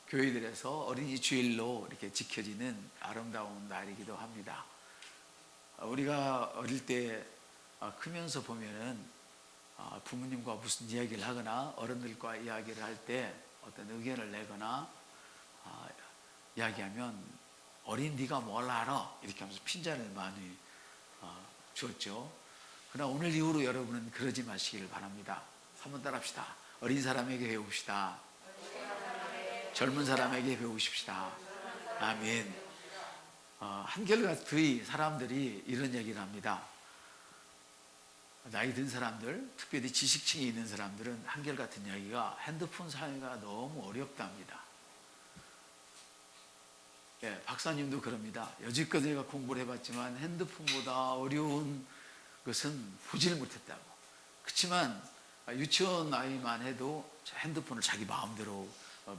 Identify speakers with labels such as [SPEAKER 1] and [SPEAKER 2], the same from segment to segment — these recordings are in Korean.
[SPEAKER 1] 교회들에서 어린이 주일로 이렇게 지켜지는 아름다운 날이기도 합니다. 우리가 어릴 때 크면서 보면은 부모님과 무슨 이야기를 하거나 어른들과 이야기를 할 때 어떤 의견을 내거나 이야기하면 어린 네가 뭘 알아? 이렇게 하면서 핀잔을 많이 주었죠. 그러나 오늘 이후로 여러분은 그러지 마시기를 바랍니다. 한번 따라합시다. 어린 사람에게 배웁시다. 젊은 사람에게 배우십시다. 아멘. 한결같이 사람들이 이런 얘기를 합니다. 나이 든 사람들, 특별히 지식층에 있는 사람들은 한결같은 이야기가 핸드폰 사용이 너무 어렵답니다. 예, 박사님도 그럽니다. 여지껏 제가 공부를 해봤지만 핸드폰보다 어려운 것은 보지를 못했다고. 그렇지만 유치원 아이만 해도 핸드폰을 자기 마음대로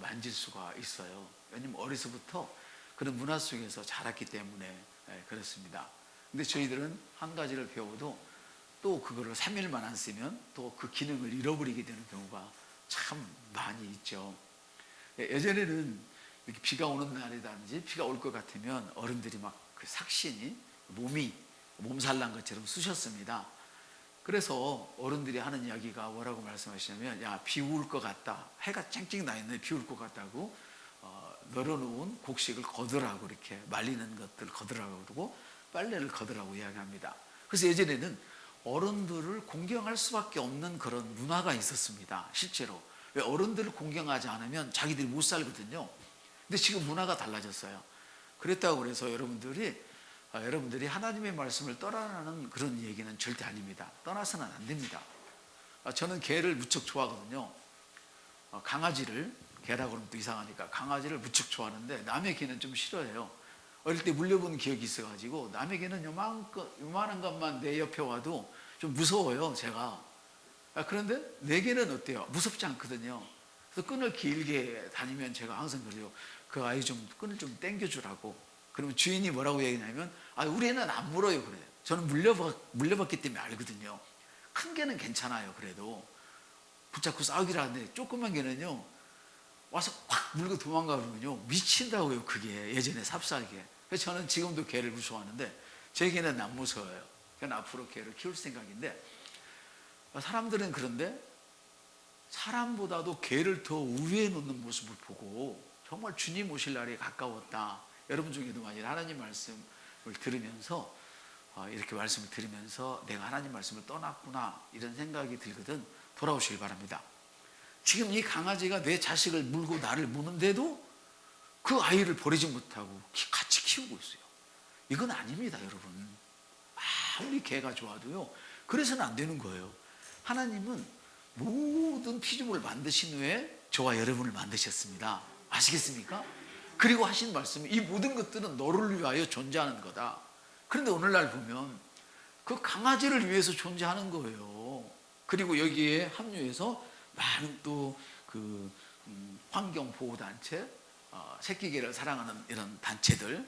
[SPEAKER 1] 만질 수가 있어요. 왜냐하면 어려서부터 그런 문화 속에서 자랐기 때문에 그렇습니다. 근데 저희들은 한 가지를 배워도 또 그거를 3일만 안 쓰면 또 그 기능을 잃어버리게 되는 경우가 참 많이 있죠. 예전에는 이렇게 비가 오는 날이든지 비가 올 것 같으면 어른들이 막 그 삭신이 몸살 난 것처럼 쑤셨습니다. 그래서 어른들이 하는 이야기가 뭐라고 말씀하시냐면, 야, 비 올 것 같다, 해가 쨍쨍 나 있는데 비 올 것 같다고 널어놓은 곡식을 걷으라고, 이렇게 말리는 것들을 걷으라고 그러고 빨래를 걷으라고 이야기합니다. 그래서 예전에는 어른들을 공경할 수밖에 없는 그런 문화가 있었습니다. 실제로 왜 어른들을 공경하지 않으면 자기들이 못 살거든요. 근데 지금 문화가 달라졌어요. 그랬다고 그래서 여러분들이 하나님의 말씀을 떠나는 그런 얘기는 절대 아닙니다. 떠나서는 안 됩니다. 저는 개를 무척 좋아하거든요. 강아지를, 개라고 그러면 또 이상하니까 강아지를 무척 좋아하는데 남의 개는 좀 싫어해요. 어릴 때 물려본 기억이 있어가지고 남의 개는 요만한 것만 내 옆에 와도 좀 무서워요, 제가. 그런데 내 개는 어때요? 무섭지 않거든요. 그래서 끈을 길게 다니면 제가 항상 그래요. 그 아이 좀 끈을 좀 당겨주라고. 그러면 주인이 뭐라고 얘기하냐면, 우리 애는 안 물어요, 그래요. 저는 물려봤기 때문에 알거든요. 큰 개는 괜찮아요. 그래도 붙잡고 싸우기를 하는데 조그만 개는요, 와서 확 물고 도망가 그러면요 미친다고요. 그게 예전에 삽살개. 그래서 저는 지금도 개를 무서워하는데 제 개는 안 무서워요. 저는 앞으로 개를 키울 생각인데, 사람들은 그런데 사람보다도 개를 더 우위에 놓는 모습을 보고 정말 주님 오실 날이 가까웠다. 여러분 중에도 만일 하나님 말씀을 들으면서 이렇게 말씀을 들으면서 내가 하나님 말씀을 떠났구나 이런 생각이 들거든 돌아오시길 바랍니다. 지금 이 강아지가 내 자식을 물고 나를 무는데도 그 아이를 버리지 못하고 같이 키우고 있어요. 이건 아닙니다, 여러분. 아무리 개가 좋아도요, 그래서는 안 되는 거예요. 하나님은 모든 피조물을 만드신 후에 저와 여러분을 만드셨습니다. 아시겠습니까? 그리고 하신 말씀이 이 모든 것들은 너를 위하여 존재하는 거다. 그런데 오늘날 보면 그 강아지를 위해서 존재하는 거예요. 그리고 여기에 합류해서 많은 또 그 환경보호단체, 새끼개를 사랑하는 이런 단체들,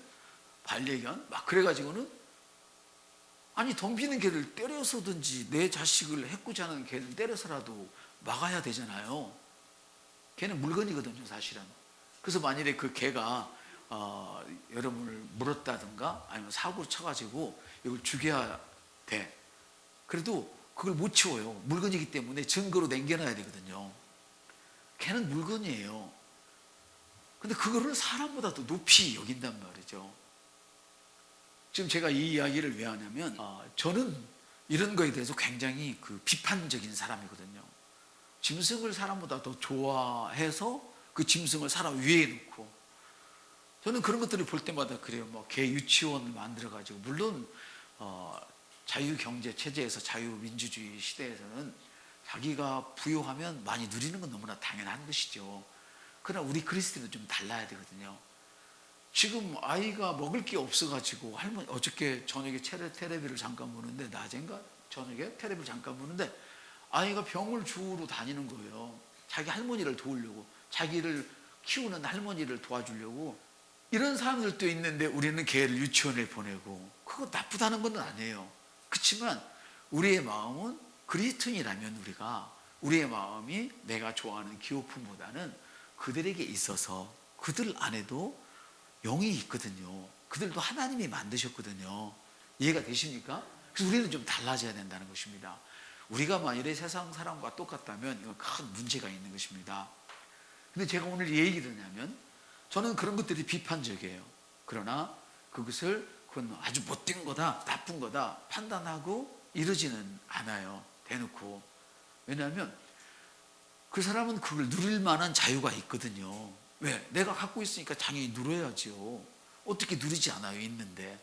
[SPEAKER 1] 반려견 막 그래가지고는 덤비는 개를 때려서든지 내 자식을 해코지 하는 개를 때려서라도 막아야 되잖아요. 걔는 물건이거든요, 사실은. 그래서 만일에 그 개가 여러분을 물었다든가 아니면 사고를 쳐가지고 이걸 죽여야 돼. 그래도 그걸 못 치워요. 물건이기 때문에 증거로 남겨놔야 되거든요. 개는 물건이에요. 근데 그거를 사람보다 더 높이 여긴단 말이죠. 지금 제가 이 이야기를 왜 하냐면, 저는 이런 거에 대해서 굉장히 비판적인 사람이거든요. 짐승을 사람보다 더 좋아해서 그 짐승을 사람 위에 놓고, 저는 그런 것들을 볼 때마다 그래요. 개 유치원을 만들어가지고, 물론 자유경제 체제에서 자유민주주의 시대에서는 자기가 부유하면 많이 누리는 건 너무나 당연한 것이죠. 그러나 우리 그리스도인은 좀 달라야 되거든요. 지금 아이가 먹을 게 없어가지고 할머니, 어저께 저녁에 테레비를 잠깐 보는데, 낮인가 저녁에 테레비를 잠깐 보는데 아이가 병을 주우러 다니는 거예요. 자기 할머니를 도우려고, 자기를 키우는 할머니를 도와주려고. 이런 사람들도 있는데 우리는 걔를 유치원에 보내고, 그거 나쁘다는 건 아니에요. 그렇지만 우리의 마음은 그리스도인이라면 우리의 마음이 내가 좋아하는 기호품보다는 그들에게 있어서 그들 안에도 영이 있거든요. 그들도 하나님이 만드셨거든요. 이해가 되십니까? 그래서 우리는 좀 달라져야 된다는 것입니다. 우리가 만일에 세상 사람과 똑같다면 이건 큰 문제가 있는 것입니다. 근데 제가 오늘 이 얘기를 하냐면 저는 그런 것들이 비판적이에요. 그러나 그건 아주 못된 거다, 나쁜 거다 판단하고 이러지는 않아요. 대놓고. 왜냐하면 그 사람은 그걸 누릴 만한 자유가 있거든요. 왜? 내가 갖고 있으니까 당연히 누려야죠. 어떻게 누리지 않아요? 있는데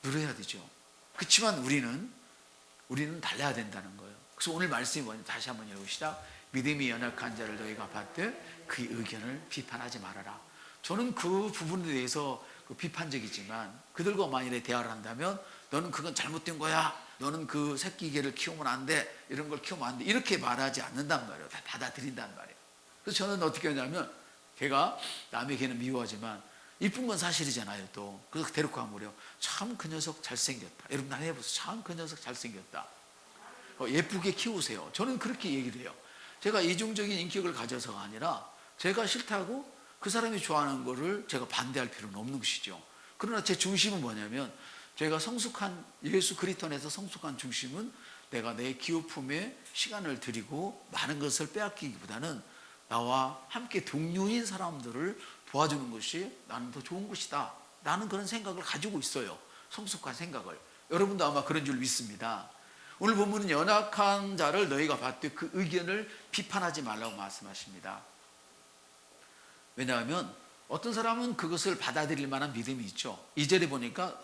[SPEAKER 1] 누려야 되죠. 그렇지만 우리는 달라야 된다는 거예요. 그래서 오늘 말씀이 뭐냐, 다시 한번 읽읍시다. 믿음이 연약한 자를 너희가 봤되 그의 의견을 비판하지 말아라. 저는 그 부분에 대해서 비판적이지만 그들과 만일에 대화를 한다면 너는 그건 잘못된 거야, 너는 그 새끼 개를 키우면 안 돼, 이런 걸 키우면 안 돼, 이렇게 말하지 않는단 말이에요. 다 받아들인단 말이에요. 그래서 저는 어떻게 하냐면 걔가 남의 개는 미워하지만 이쁜 건 사실이잖아요. 또 그래서 데리고 가면 참 그 녀석 잘생겼다, 여러분 나 해보세요. 참 그 녀석 잘생겼다, 예쁘게 키우세요. 저는 그렇게 얘기를 해요. 제가 이중적인 인격을 가져서가 아니라 제가 싫다고 그 사람이 좋아하는 거를 제가 반대할 필요는 없는 것이죠. 그러나 제 중심은 뭐냐면 제가 성숙한 예수 그리스도 안에서 성숙한 중심은 내가 내 기업품에 시간을 들이고 많은 것을 빼앗기기보다는 나와 함께 동료인 사람들을 도와주는 것이 나는 더 좋은 것이다, 나는 그런 생각을 가지고 있어요. 성숙한 생각을. 여러분도 아마 그런 줄 믿습니다. 오늘 본문은 연약한 자를 너희가 봤되 그 의견을 비판하지 말라고 말씀하십니다. 왜냐하면 어떤 사람은 그것을 받아들일 만한 믿음이 있죠. 2절에 보니까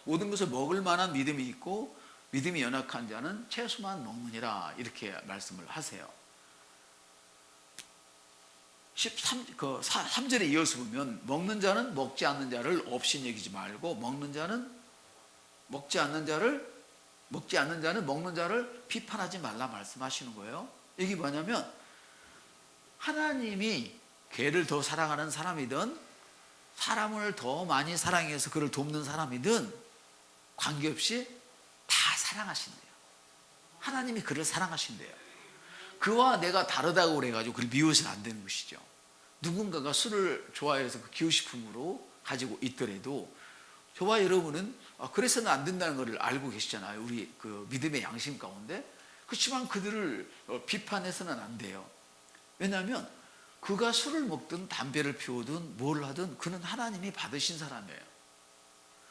[SPEAKER 1] 모든 것을 먹을 만한 믿음이 있고 믿음이 연약한 자는 채소만 먹느니라, 이렇게 말씀을 하세요. 3절에 이어서 보면 먹는 자는 먹지 않는 자를 없인 여기지 말고 먹는 자는 먹는 자를 비판하지 말라 말씀하시는 거예요. 이게 뭐냐면 하나님이 개를 더 사랑하는 사람이든 사람을 더 많이 사랑해서 그를 돕는 사람이든 관계없이 다 사랑하신대요. 하나님이 그를 사랑하신대요. 그와 내가 다르다고 그래가지고 그를 미워서는 안 되는 것이죠. 누군가가 술을 좋아해서 그 기호식품으로 가지고 있더라도 저와 여러분은 그래서는 안 된다는 것을 알고 계시잖아요. 우리 그 믿음의 양심 가운데. 그렇지만 그들을 비판해서는 안 돼요. 왜냐하면 그가 술을 먹든 담배를 피우든 뭘 하든 그는 하나님이 받으신 사람이에요.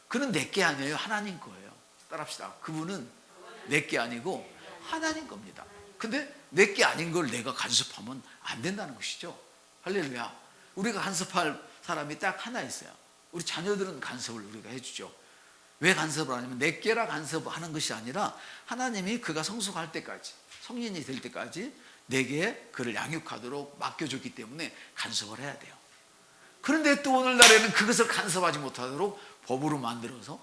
[SPEAKER 1] 그는 내게 아니에요. 하나님 거예요. 따라합시다. 그분은 내게 아니고 하나님 겁니다. 근데 내게 아닌 걸 내가 간섭하면 안 된다는 것이죠. 할렐루야. 우리가 간섭할 사람이 딱 하나 있어요. 우리 자녀들은 간섭을 우리가 해주죠. 왜 간섭을 하냐면 내게라 간섭하는 것이 아니라 하나님이 그가 성숙할 때까지, 성인이 될 때까지 내게 그를 양육하도록 맡겨줬기 때문에 간섭을 해야 돼요. 그런데 또 오늘날에는 그것을 간섭하지 못하도록 법으로 만들어서,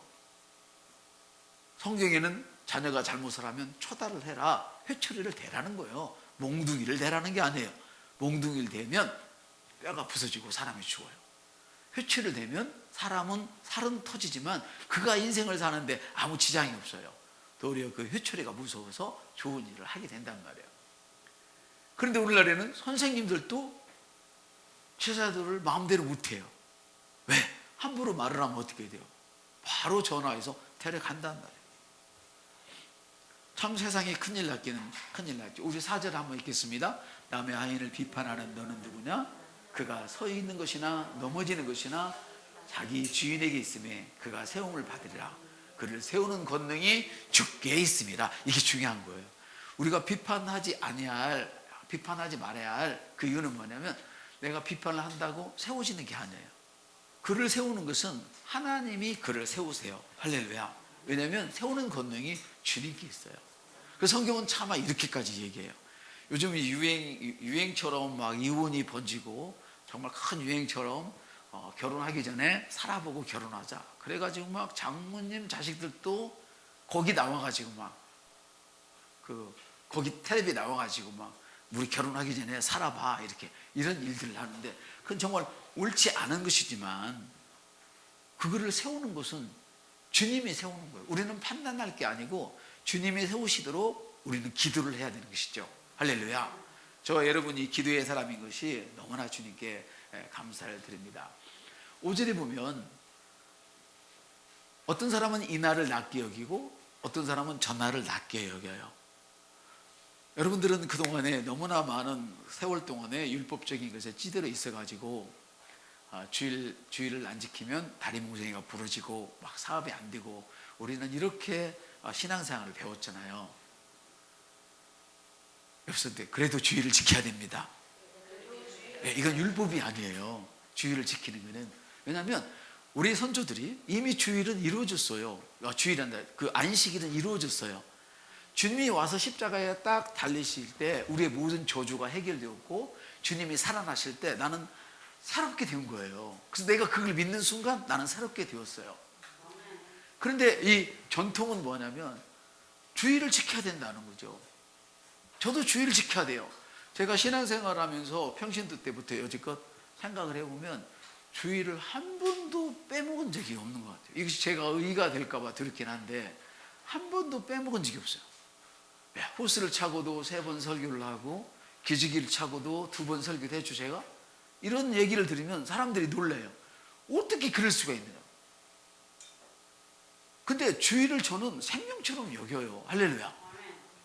[SPEAKER 1] 성경에는 자녀가 잘못을 하면 초달을 해라, 회초리를 대라는 거예요. 몽둥이를 대라는 게 아니에요. 몽둥이를 대면 뼈가 부서지고 사람이 죽어요. 회초리를 대면 살은 터지지만 그가 인생을 사는데 아무 지장이 없어요. 도리어 그 회초리가 무서워서 좋은 일을 하게 된단 말이에요. 그런데 오늘날에는 선생님들도 제자들을 마음대로 못해요. 왜? 함부로 말을 하면 어떻게 돼요? 바로 전화해서 데려간단 말이에요. 참 세상에 큰일 났기는 큰일 났죠. 우리 4절 한번 읽겠습니다. 남의 하인을 비판하는 너는 누구냐? 그가 서 있는 것이나 넘어지는 것이나 자기 주인에게 있음에 그가 세움을 받으리라. 그를 세우는 권능이 주께 있음이라. 이게 중요한 거예요. 우리가 비판하지 말아야 할 그 이유는 뭐냐면 내가 비판을 한다고 세워지는 게 아니에요. 그를 세우는 것은 하나님이 그를 세우세요. 할렐루야. 왜냐하면 세우는 권능이 주님께 있어요. 그래서 성경은 차마 이렇게까지 얘기해요. 요즘 유행처럼 막 이혼이 번지고 정말 큰 유행처럼 결혼하기 전에 살아보고 결혼하자. 그래가지고 막 장모님 자식들도 거기 나와가지고 막 거기 텔레비에 나와가지고 막 우리 결혼하기 전에 살아봐, 이런 일들을 하는데 그건 정말 옳지 않은 것이지만 그거를 세우는 것은 주님이 세우는 거예요. 우리는 판단할 게 아니고 주님이 세우시도록 우리는 기도를 해야 되는 것이죠. 할렐루야. 저와 여러분이 기도의 사람인 것이 너무나 주님께 감사를 드립니다. 5절에 보면 어떤 사람은 이날을 낮게 여기고 어떤 사람은 전날을 낮게 여겨요. 여러분들은 그동안에 너무나 많은 세월 동안에 율법적인 것에 찌들어 있어가지고 주일을 안 지키면 다리몽둥이가 부러지고 막 사업이 안 되고, 우리는 이렇게 신앙생활을 배웠잖아요. 여러분들 그래도 주일을 지켜야 됩니다. 이건 율법이 아니에요. 주일을 지키는 것은. 왜냐하면 우리 선조들이 이미 주일은 이루어졌어요. 주일한다, 그 안식일은 이루어졌어요. 주님이 와서 십자가에 딱 달리실 때 우리의 모든 저주가 해결되었고, 주님이 살아나실 때 나는 새롭게 된 거예요. 그래서 내가 그걸 믿는 순간 나는 새롭게 되었어요. 그런데 이 전통은 뭐냐면 주일을 지켜야 된다는 거죠. 저도 주일을 지켜야 돼요. 제가 신앙생활 하면서 평신도 때부터 여지껏 생각을 해보면 주일을 한 번도 빼먹은 적이 없는 것 같아요. 이것이 제가 의의가 될까봐 그렇긴 한데 한 번도 빼먹은 적이 없어요. 호스를 차고도 3번 설교를 하고 기지개를 차고도 2번 설교를 해주. 제가 이런 얘기를 들으면 사람들이 놀라요. 어떻게 그럴 수가 있느냐. 근데 주일을 저는 생명처럼 여겨요. 할렐루야.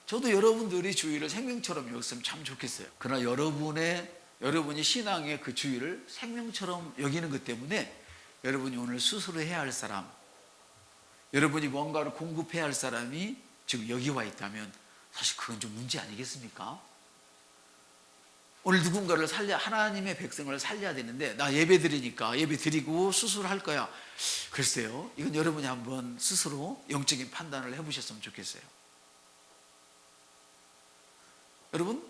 [SPEAKER 1] 저도 여러분들이 주일을 생명처럼 여겼으면 참 좋겠어요. 그러나 여러분이 신앙의 그 주일을 생명처럼 여기는 것 때문에 여러분이 오늘 스스로 해야 할 사람, 여러분이 뭔가를 공급해야 할 사람이 지금 여기 와 있다면 사실 그건 좀 문제 아니겠습니까? 오늘 누군가를 하나님의 백성을 살려야 되는데 나 예배 드리니까 예배 드리고 수술할 거야. 글쎄요, 이건 여러분이 한번 스스로 영적인 판단을 해보셨으면 좋겠어요. 여러분,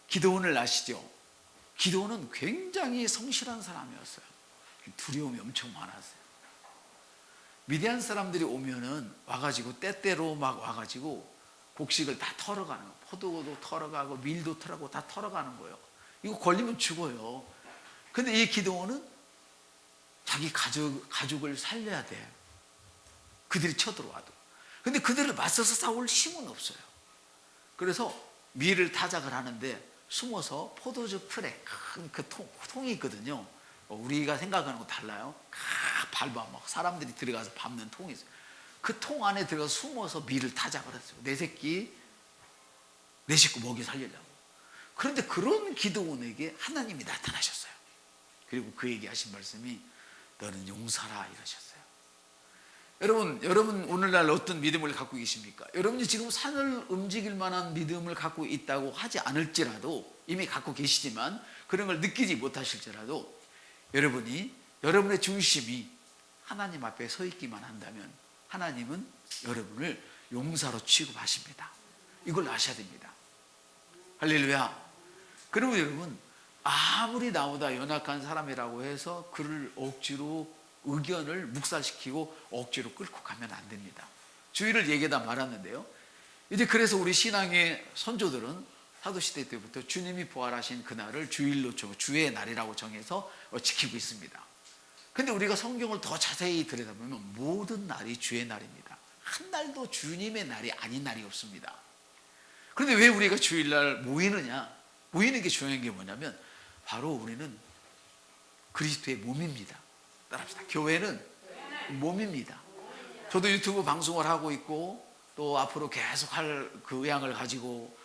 [SPEAKER 1] 기드온을 아시죠? 기드온은 굉장히 성실한 사람이었어요. 두려움이 엄청 많았어요. 미디안 사람들이 오면은 와가지고 때때로 막 와가지고 곡식을 다 털어가는 거예요. 포도도 털어가고 밀도 털어가고 다 털어가는 거예요. 이거 걸리면 죽어요. 근데 이 기드온은 자기 가족을 살려야 돼. 그들이 쳐들어와도. 근데 그들을 맞서서 싸울 힘은 없어요. 그래서 밀을 타작을 하는데 숨어서 포도주 풀에 큰 그 통이 있거든요. 우리가 생각하는 거 달라요. 밟아 막 사람들이 들어가서 밟는 통이 있어요. 그 통 안에 들어가 숨어서 밀을 타작을 했어요. 내 식구 먹이 살리려고. 그런데 그런 기드온에게 하나님이 나타나셨어요. 그리고 그에게 하신 말씀이 너는 용사라 이러셨어요. 여러분 오늘날 어떤 믿음을 갖고 계십니까? 여러분이 지금 산을 움직일 만한 믿음을 갖고 있다고 하지 않을지라도, 이미 갖고 계시지만 그런 걸 느끼지 못하실지라도, 여러분의 중심이 하나님 앞에 서 있기만 한다면 하나님은 여러분을 용사로 취급하십니다. 이걸 아셔야 됩니다. 할렐루야. 그러면 여러분, 아무리 나보다 연약한 사람이라고 해서 그를 억지로 의견을 묵살시키고 억지로 끌고 가면 안 됩니다. 주일을 얘기하다 말았는데요. 이제 그래서 우리 신앙의 선조들은 사도시대 때부터 주님이 부활하신 그날을 주일로 주의 날이라고 정해서 지키고 있습니다. 근데 우리가 성경을 더 자세히 들여다보면 모든 날이 주의 날입니다. 한 날도 주님의 날이 아닌 날이 없습니다. 그런데 왜 우리가 주일날 모이느냐? 모이는 게 중요한 게 뭐냐면 바로 우리는 그리스도의 몸입니다. 따라합시다. 교회는 몸입니다. 저도 유튜브 방송을 하고 있고 또 앞으로 계속 할 그 의향을 가지고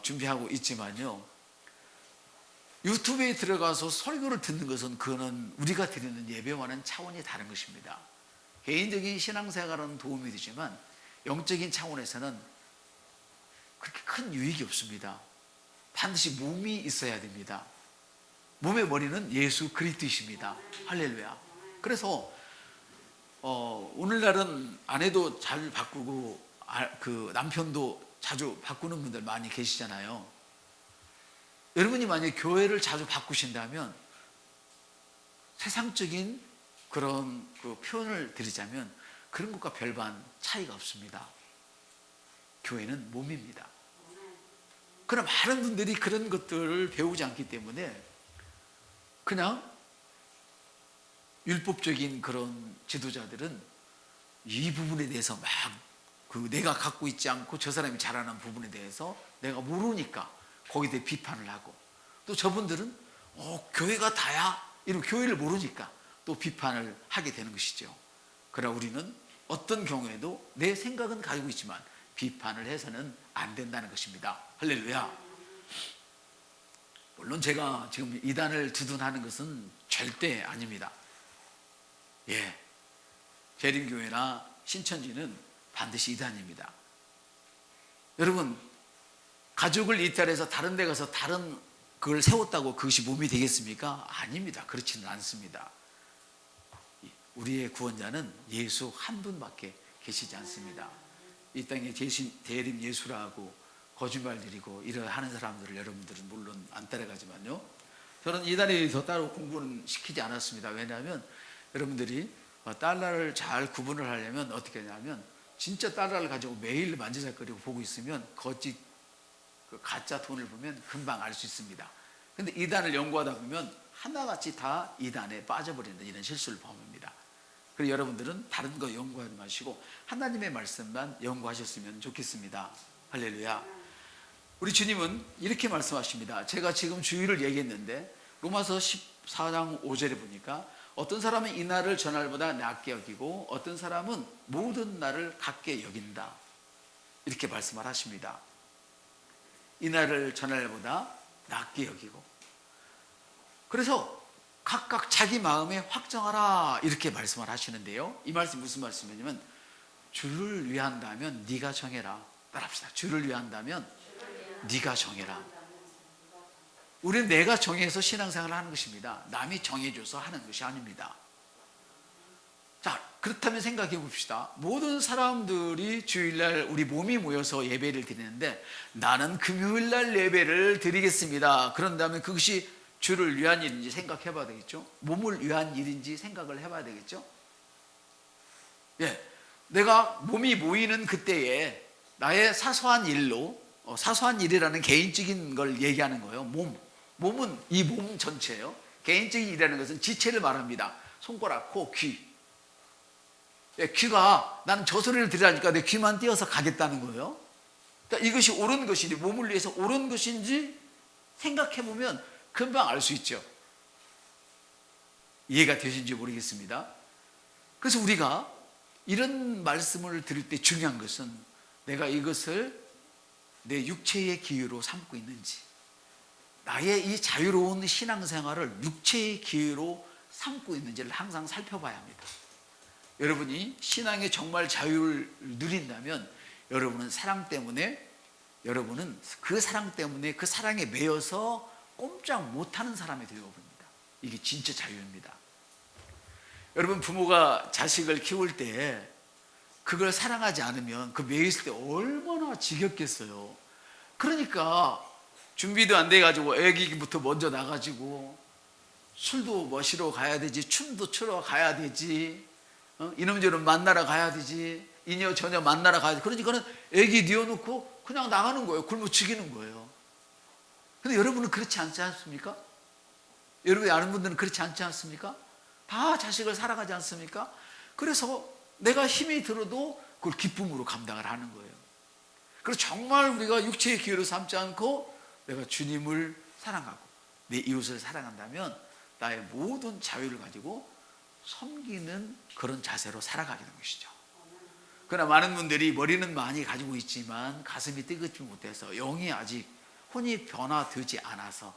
[SPEAKER 1] 준비하고 있지만요, 유튜브에 들어가서 설교를 듣는 것은 그거는 우리가 드리는 예배와는 차원이 다른 것입니다. 개인적인 신앙생활은 도움이 되지만 영적인 차원에서는 그렇게 큰 유익이 없습니다. 반드시 몸이 있어야 됩니다. 몸의 머리는 예수 그리스도이십니다. 할렐루야. 그래서 오늘날은 아내도 잘 바꾸고 그 남편도 자주 바꾸는 분들 많이 계시잖아요. 여러분이 만약에 교회를 자주 바꾸신다면 세상적인 그런 그 표현을 드리자면 그런 것과 별반 차이가 없습니다. 교회는 몸입니다. 그러나 많은 분들이 그런 것들을 배우지 않기 때문에 그냥 율법적인 그런 지도자들은 이 부분에 대해서 막 내가 갖고 있지 않고 저 사람이 잘하는 부분에 대해서 내가 모르니까 거기에 대해 비판을 하고, 또 저분들은 교회가 다야? 이런 교회를 모르니까 또 비판을 하게 되는 것이죠. 그러나 우리는 어떤 경우에도 내 생각은 가지고 있지만 비판을 해서는 안 된다는 것입니다. 할렐루야. 물론 제가 지금 이단을 두둔하는 것은 절대 아닙니다. 재림교회나 신천지는 반드시 이단입니다. 여러분, 가족을 이탈해서 다른 데 가서 다른 그걸 세웠다고 그것이 몸이 되겠습니까? 아닙니다. 그렇지는 않습니다. 우리의 구원자는 예수 한 분밖에 계시지 않습니다. 이 땅에 대림 예수라고 거짓말들이고 이러 하는 사람들을 여러분들은 물론 안 따라가지만요, 저는 이단에 대해서 따로 공부는 시키지 않았습니다. 왜냐하면 여러분들이 달러를 잘 구분을 하려면 어떻게 하냐면, 진짜 달러를 가지고 매일 만지작거리고 보고 있으면 거짓 가짜 돈을 보면 금방 알 수 있습니다. 근데 이단을 연구하다 보면 하나같이 다 이단에 빠져버리는 이런 실수를 범합니다. 그래서 여러분들은 다른 거 연구하지 마시고 하나님의 말씀만 연구하셨으면 좋겠습니다. 할렐루야. 우리 주님은 이렇게 말씀하십니다. 제가 지금 주의를 얘기했는데 로마서 14장 5절에 보니까 어떤 사람은 이 날을 전날보다 낮게 여기고 어떤 사람은 모든 날을 같게 여긴다, 이렇게 말씀을 하십니다. 이 날을 전날보다 낮게 여기고, 그래서 각각 자기 마음에 확정하라, 이렇게 말씀을 하시는데요, 이 말씀이 무슨 말씀이냐면, 주를 위한다면 네가 정해라. 따라합시다. 주를 위한다면 네가 정해라. 우리는 내가 정해서 신앙생활을 하는 것입니다. 남이 정해줘서 하는 것이 아닙니다. 자, 그렇다면 생각해 봅시다. 모든 사람들이 주일날 우리 몸이 모여서 예배를 드리는데, 나는 금요일날 예배를 드리겠습니다. 그런다면 그것이 주를 위한 일인지 생각해 봐야 되겠죠. 몸을 위한 일인지 생각을 해봐야 되겠죠. 내가 몸이 모이는 그때에 나의 사소한 일로, 사소한 일이라는 개인적인 걸 얘기하는 거예요. 몸은 이 몸 전체예요. 개인적인 일이라는 것은 지체를 말합니다. 손가락, 코, 귀. 귀가 나는 저 소리를 들으라니까 내 귀만 띄어서 가겠다는 거예요. 그러니까 이것이 옳은 것인지, 몸을 위해서 옳은 것인지 생각해 보면 금방 알 수 있죠. 이해가 되신지 모르겠습니다. 그래서 우리가 이런 말씀을 들을 때 중요한 것은 내가 이것을 내 육체의 기회로 삼고 있는지, 나의 이 자유로운 신앙생활을 육체의 기회로 삼고 있는지를 항상 살펴봐야 합니다. 여러분이 신앙의 정말 자유를 누린다면 여러분은 사랑 때문에, 여러분은 그 사랑 때문에 그 사랑에 매여서 꼼짝 못하는 사람이 되어봅니다. 이게 진짜 자유입니다. 여러분, 부모가 자식을 키울 때 그걸 사랑하지 않으면 그 매였을 때 얼마나 지겹겠어요. 그러니까 준비도 안 돼가지고 애기부터 먼저 나가지고 술도 마시러 가야 되지, 춤도 추러 가야 되지, 이놈저놈 만나러 가야 되지, 이녀 저녀 만나러 가야 되지. 그러니까는 애기 뉘어놓고 그냥 나가는 거예요. 굶어 죽이는 거예요. 근데 여러분은 그렇지 않지 않습니까? 여러분이 아는 분들은 그렇지 않지 않습니까? 다 자식을 사랑하지 않습니까? 그래서 내가 힘이 들어도 그걸 기쁨으로 감당을 하는 거예요. 그래서 정말 우리가 육체의 기회로 삼지 않고 내가 주님을 사랑하고 내 이웃을 사랑한다면 나의 모든 자유를 가지고 섬기는 그런 자세로 살아가게 되는 것이죠. 그러나 많은 분들이 머리는 많이 가지고 있지만 가슴이 뜨겁지 못해서 영이 아직 혼이 변화되지 않아서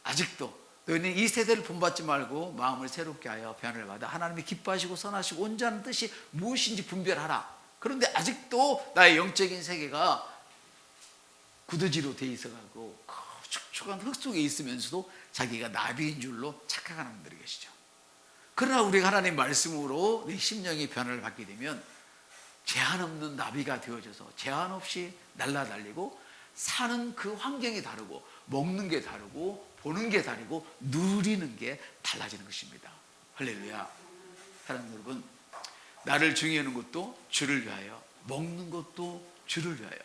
[SPEAKER 1] 아직도 너희는 이 세대를 본받지 말고 마음을 새롭게 하여 변화를 받아 하나님이 기뻐하시고 선하시고 온전한 뜻이 무엇인지 분별하라. 그런데 아직도 나의 영적인 세계가 구더지로 돼 있어가지고 축축한 흙 속에 있으면서도 자기가 나비인 줄로 착각하는 분들이 계시죠. 그러나 우리가 하나님 말씀으로 내 심령이 변화를 받게 되면 제한 없는 나비가 되어져서 제한 없이 날아다니고 사는 그 환경이 다르고 먹는 게 다르고 보는 게 다르고 누리는 게 달라지는 것입니다. 할렐루야. 사랑하는 여러분, 나를 중요하는 것도 주를 위하여, 먹는 것도 주를 위하여.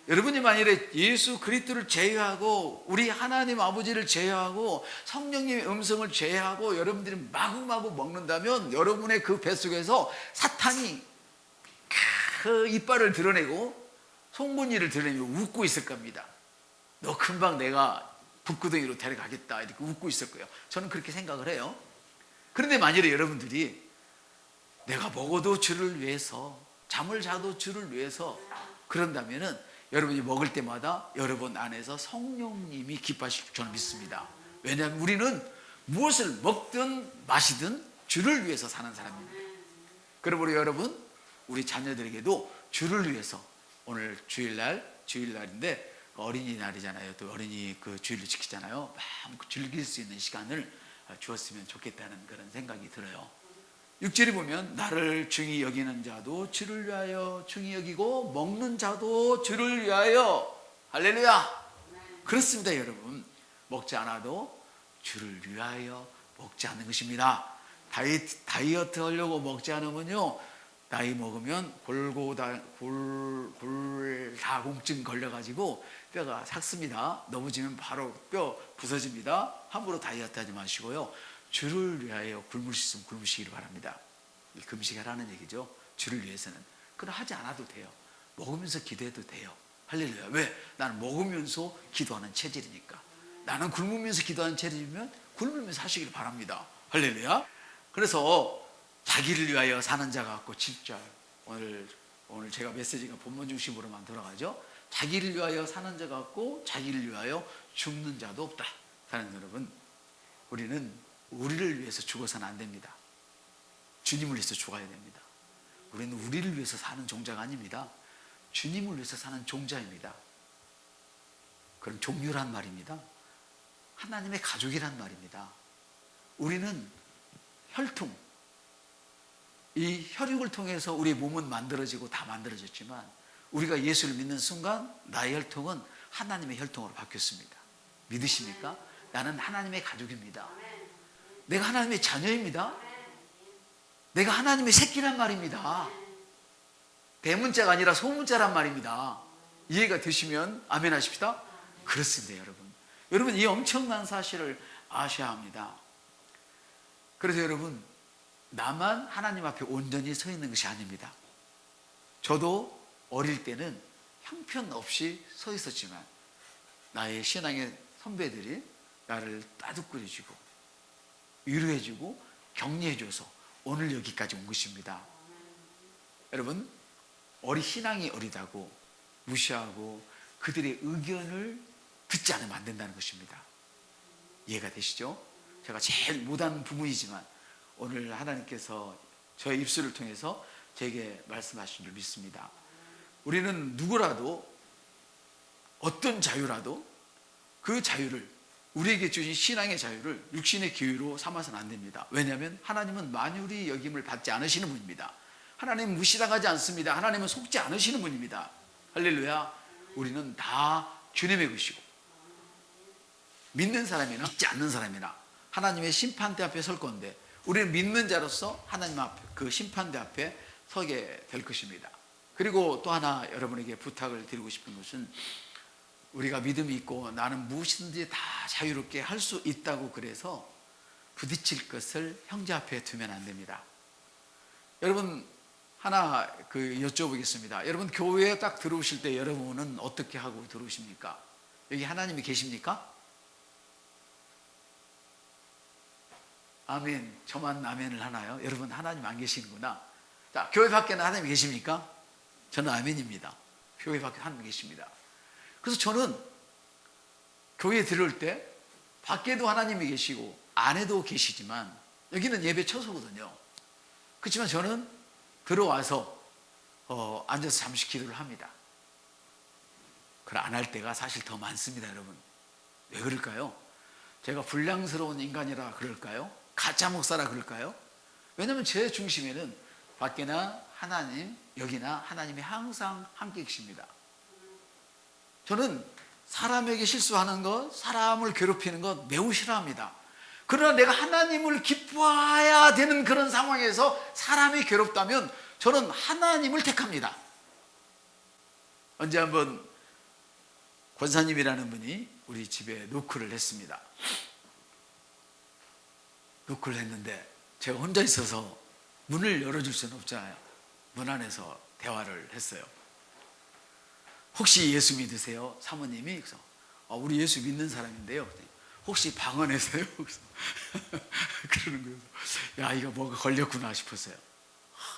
[SPEAKER 1] 여러분이 만일에 예수 그리스도를 제외하고 우리 하나님 아버지를 제외하고 성령님의 음성을 제외하고 여러분들이 마구마구 먹는다면 여러분의 그 뱃속에서 사탄이 그 이빨을 드러내고 송곳니를 드러내며 웃고 있을 겁니다. 너 금방 내가 북구덩이로 데려가겠다 이렇게 웃고 있을 거예요. 저는 그렇게 생각을 해요. 그런데 만일에 여러분들이 내가 먹어도 주를 위해서, 잠을 자도 주를 위해서 그런다면은 여러분이 먹을 때마다 여러분 안에서 성령님이 기뻐하실 저는 믿습니다. 왜냐하면 우리는 무엇을 먹든 마시든 주를 위해서 사는 사람입니다. 그러므로 여러분, 우리 자녀들에게도 주를 위해서, 오늘 주일날인데 어린이날이잖아요. 또 어린이 그 주일을 지키잖아요. 마음껏 즐길 수 있는 시간을 주었으면 좋겠다는 그런 생각이 들어요. 6절에 보면 나를 중히 여기는 자도 주를 위하여 중히 여기고 먹는 자도 주를 위하여. 할렐루야. 그렇습니다. 여러분, 먹지 않아도 주를 위하여 먹지 않는 것입니다. 다이어트 하려고 먹지 않으면요, 나이 먹으면 골다공증 걸려가지고 뼈가 삭습니다. 넘어지면 바로 뼈 부서집니다. 함부로 다이어트 하지 마시고요, 주를 위하여 굶을 수 있으면 굶으시기를 바랍니다. 금식하라는 얘기죠. 주를 위해서는. 그럼 하지 않아도 돼요. 먹으면서 기도해도 돼요. 할렐루야. 왜? 나는 먹으면서 기도하는 체질이니까. 나는 굶으면서 기도하는 체질이면 굶으면서 하시기를 바랍니다. 할렐루야. 그래서 자기를 위하여 사는 자가 없고 7절, 오늘 제가 메시지가 본문 중심으로만 돌아가죠. 자기를 위하여 사는 자가 없고 자기를 위하여 죽는 자도 없다. 사랑하는 여러분, 우리는 우리를 위해서 죽어서는 안 됩니다. 주님을 위해서 죽어야 됩니다. 우리는 우리를 위해서 사는 종자가 아닙니다. 주님을 위해서 사는 종자입니다. 그런 종류란 말입니다. 하나님의 가족이란 말입니다. 우리는 혈통, 이 혈육을 통해서 우리의 몸은 만들어지고 다 만들어졌지만 우리가 예수를 믿는 순간 나의 혈통은 하나님의 혈통으로 바뀌었습니다. 믿으십니까? 나는 하나님의 가족입니다. 내가 하나님의 자녀입니다. 내가 하나님의 새끼란 말입니다. 대문자가 아니라 소문자란 말입니다. 이해가 되시면 아멘 하십시다. 그렇습니다. 여러분 이 엄청난 사실을 아셔야 합니다. 그래서 여러분, 나만 하나님 앞에 온전히 서 있는 것이 아닙니다. 저도 어릴 때는 형편없이 서 있었지만 나의 신앙의 선배들이 나를 따뜻거려주고 위로해주고 격려해줘서 오늘 여기까지 온 것입니다. 여러분, 신앙이 어리다고 무시하고 그들의 의견을 듣지 않으면 안 된다는 것입니다. 이해가 되시죠? 제가 제일 못하는 부분이지만 오늘 하나님께서 저의 입술을 통해서 제게 말씀하신 줄 믿습니다. 우리는 누구라도 어떤 자유라도 그 자유를, 우리에게 주신 신앙의 자유를 육신의 기회로 삼아서는 안 됩니다. 왜냐하면 하나님은 만유리 여김을 받지 않으시는 분입니다. 하나님은 무시당하지 않습니다. 하나님은 속지 않으시는 분입니다. 할렐루야. 우리는 다 주님의 것이고 믿는 사람이나 믿지 않는 사람이나 하나님의 심판대 앞에 설 건데 우리는 믿는 자로서 하나님 앞에, 그 심판대 앞에 서게 될 것입니다. 그리고 또 하나 여러분에게 부탁을 드리고 싶은 것은, 우리가 믿음이 있고 나는 무엇이든지 다 자유롭게 할 수 있다고 그래서 부딪힐 것을 형제 앞에 두면 안 됩니다. 여러분, 하나 여쭤보겠습니다. 여러분, 교회에 딱 들어오실 때 여러분은 어떻게 하고 들어오십니까? 여기 하나님이 계십니까? 아멘. 저만 아멘을 하나요? 여러분, 하나님 안 계시는구나. 자, 교회 밖에는 하나님이 계십니까? 저는 아멘입니다. 교회 밖에 하나님이 계십니다. 그래서 저는 교회에 들어올 때 밖에도 하나님이 계시고 안에도 계시지만 여기는 예배 처소거든요. 그렇지만 저는 들어와서 앉아서 잠시 기도를 합니다. 그걸 안 할 때가 사실 더 많습니다. 여러분, 왜 그럴까요? 제가 불량스러운 인간이라 그럴까요? 가짜 목사라 그럴까요? 왜냐하면 제 중심에는 밖에나 하나님, 여기나 하나님이 항상 함께 계십니다. 저는 사람에게 실수하는 것, 사람을 괴롭히는 것 매우 싫어합니다. 그러나 내가 하나님을 기뻐해야 되는 그런 상황에서 사람이 괴롭다면 저는 하나님을 택합니다. 언제 한번 권사님이라는 분이 우리 집에 노크를 했습니다. 노크를 했는데 제가 혼자 있어서 문을 열어줄 수는 없잖아요. 문 안에서 대화를 했어요. 혹시 예수 믿으세요? 사모님이. 그래서 우리 예수 믿는 사람인데요. 혹시 방언해서요? 그러는 거예요. 야, 이거 뭐가 걸렸구나 싶었어요.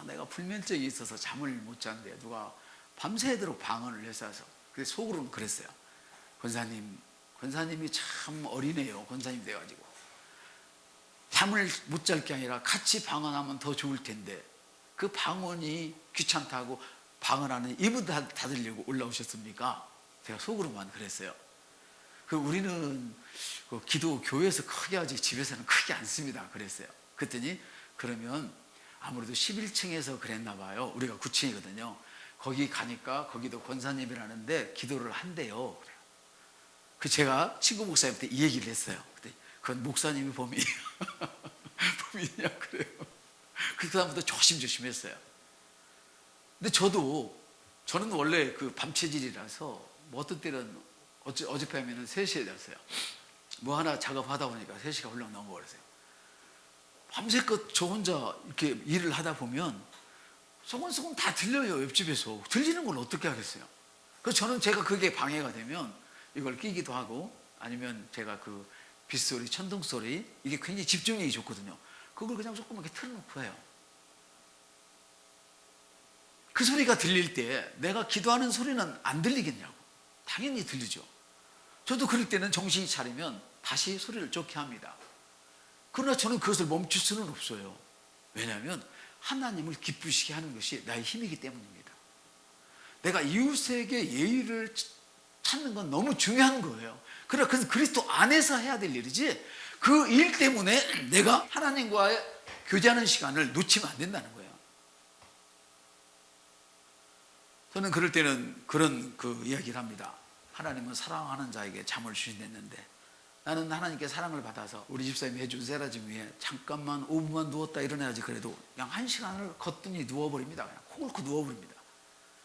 [SPEAKER 1] 내가 불면증이 있어서 잠을 못 자는데 누가 밤새도록 방언을 해서 그래서 속으로는 그랬어요. 권사님이 참 어리네요. 권사님 돼가지고 잠을 못 잘 게 아니라 같이 방언하면 더 좋을 텐데 그 방언이 귀찮다고 방언하는 이분 다 들려고 올라오셨습니까? 제가 속으로만 그랬어요. 우리는 기도 교회에서 크게 하지 집에서는 크게 안 씁니다. 그랬어요. 그랬더니 그러면 아무래도 11층에서 그랬나 봐요. 우리가 9층이거든요. 거기 가니까 거기도 권사님이라는데 기도를 한대요. 그래요. 제가 친구 목사님한테 이 얘기를 했어요. 그건 목사님이 범인이냐 그래요. 그 다음부터 조심조심 했어요. 근데 저는 원래 밤 체질이라서 어떤 때는 어젯밤에는 3시에 잤어요. 뭐 하나 작업하다 보니까 3시가 훌렁 넘어버렸어요. 밤새껏 저 혼자 이렇게 일을 하다 보면 소곤소곤 다 들려요. 옆집에서 들리는 걸 어떻게 하겠어요. 그래서 저는 제가 그게 방해가 되면 이걸 끼기도 하고 아니면 제가 빗소리, 천둥소리 이게 굉장히 집중력이 좋거든요. 그걸 그냥 조그맣게 틀어놓고 해요. 그 소리가 들릴 때 내가 기도하는 소리는 안 들리겠냐고. 당연히 들리죠. 저도 그럴 때는 정신이 차리면 다시 소리를 좋게 합니다. 그러나 저는 그것을 멈출 수는 없어요. 왜냐하면 하나님을 기쁘시게 하는 것이 나의 힘이기 때문입니다. 내가 이웃에게 예의를 찾는 건 너무 중요한 거예요. 그러나 그건 그리스도 안에서 해야 될 일이지 그 일 때문에 내가 하나님과의 교제하는 시간을 놓치면 안 된다는 거예요. 저는 그럴 때는 그런 이야기를 합니다. 하나님은 사랑하는 자에게 잠을 주신댔는데 나는 하나님께 사랑을 받아서 우리 집사님이 해준 세라짐 위에 잠깐만 5분만 누웠다 일어나야지 그래도 그냥 1시간을 거뜬히 누워버립니다. 그냥 코 골고 누워버립니다.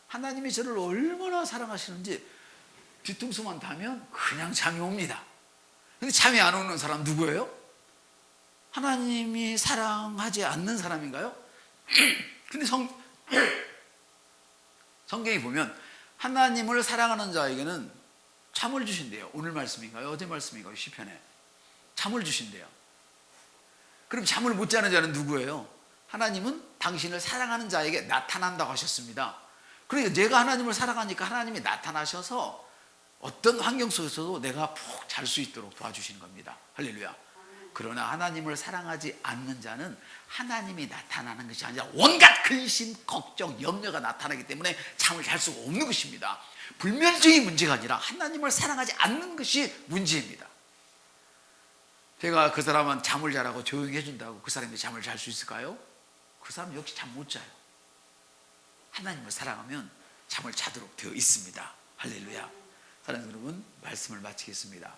[SPEAKER 1] 하나님이 저를 얼마나 사랑하시는지 뒤통수만 닿으면 그냥 잠이 옵니다. 근데 잠이 안 오는 사람 누구예요? 하나님이 사랑하지 않는 사람인가요? 근데 성경에 보면 하나님을 사랑하는 자에게는 잠을 주신대요. 오늘 말씀인가요? 어제 말씀인가요? 시편에 잠을 주신대요. 그럼 잠을 못 자는 자는 누구예요? 하나님은 당신을 사랑하는 자에게 나타난다고 하셨습니다. 그러니까 내가 하나님을 사랑하니까 하나님이 나타나셔서 어떤 환경 속에서도 내가 푹 잘 수 있도록 도와주시는 겁니다. 할렐루야. 그러나 하나님을 사랑하지 않는 자는 하나님이 나타나는 것이 아니라 온갖 근심, 걱정, 염려가 나타나기 때문에 잠을 잘 수가 없는 것입니다. 불면증이 문제가 아니라 하나님을 사랑하지 않는 것이 문제입니다. 제가 그 사람은 잠을 자라고 조용히 해준다고 그 사람이 잠을 잘 수 있을까요? 그 사람 역시 잠 못 자요. 하나님을 사랑하면 잠을 자도록 되어 있습니다. 할렐루야. 사랑하는 여러분, 말씀을 마치겠습니다.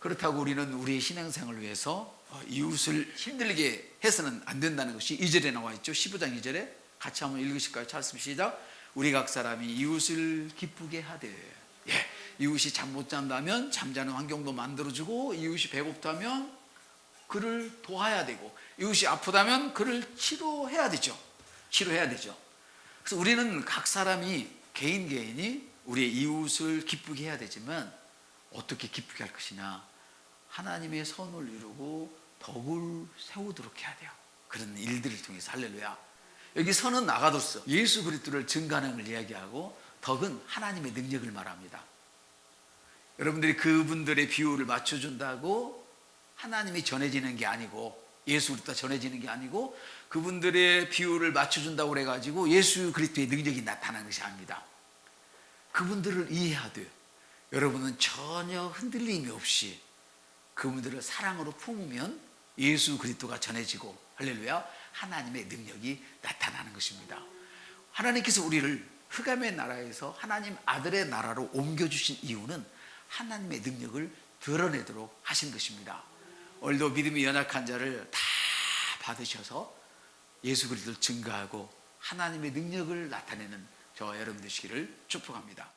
[SPEAKER 1] 그렇다고 우리는 우리의 신앙생활을 위해서 이웃을 힘들게 해서는 안 된다는 것이 2절에 나와 있죠. 15장 2절에 같이 한번 읽으실까요? 찰씀 시작. 우리 각 사람이 이웃을 기쁘게 하되. 이웃이 잠 못 잔다면 잠자는 환경도 만들어주고, 이웃이 배고프다면 그를 도와야 되고, 이웃이 아프다면 그를 치료해야 되죠. 그래서 우리는 각 사람이 개인이 우리의 이웃을 기쁘게 해야 되지만 어떻게 기쁘게 할 것이냐, 하나님의 선을 이루고 덕을 세우도록 해야 돼요. 그런 일들을 통해서. 할렐루야. 여기 선은 나가뒀어. 예수 그리스도를 증거하는 걸 이야기하고, 덕은 하나님의 능력을 말합니다. 여러분들이 그분들의 비유를 맞춰준다고 하나님이 전해지는 게 아니고, 예수 그리스도가 전해지는 게 아니고, 그분들의 비유를 맞춰준다고 그래가지고 예수 그리스도의 능력이 나타나는 것이 아닙니다. 그분들을 이해하되 여러분은 전혀 흔들림이 없이 그분들을 사랑으로 품으면 예수 그리스도가 전해지고, 할렐루야, 하나님의 능력이 나타나는 것입니다. 하나님께서 우리를 흑암의 나라에서 하나님 아들의 나라로 옮겨주신 이유는 하나님의 능력을 드러내도록 하신 것입니다. 오늘도 믿음이 연약한 자를 다 받으셔서 예수 그리스도를 증거하고 하나님의 능력을 나타내는 저와 여러분 되시기를 축복합니다.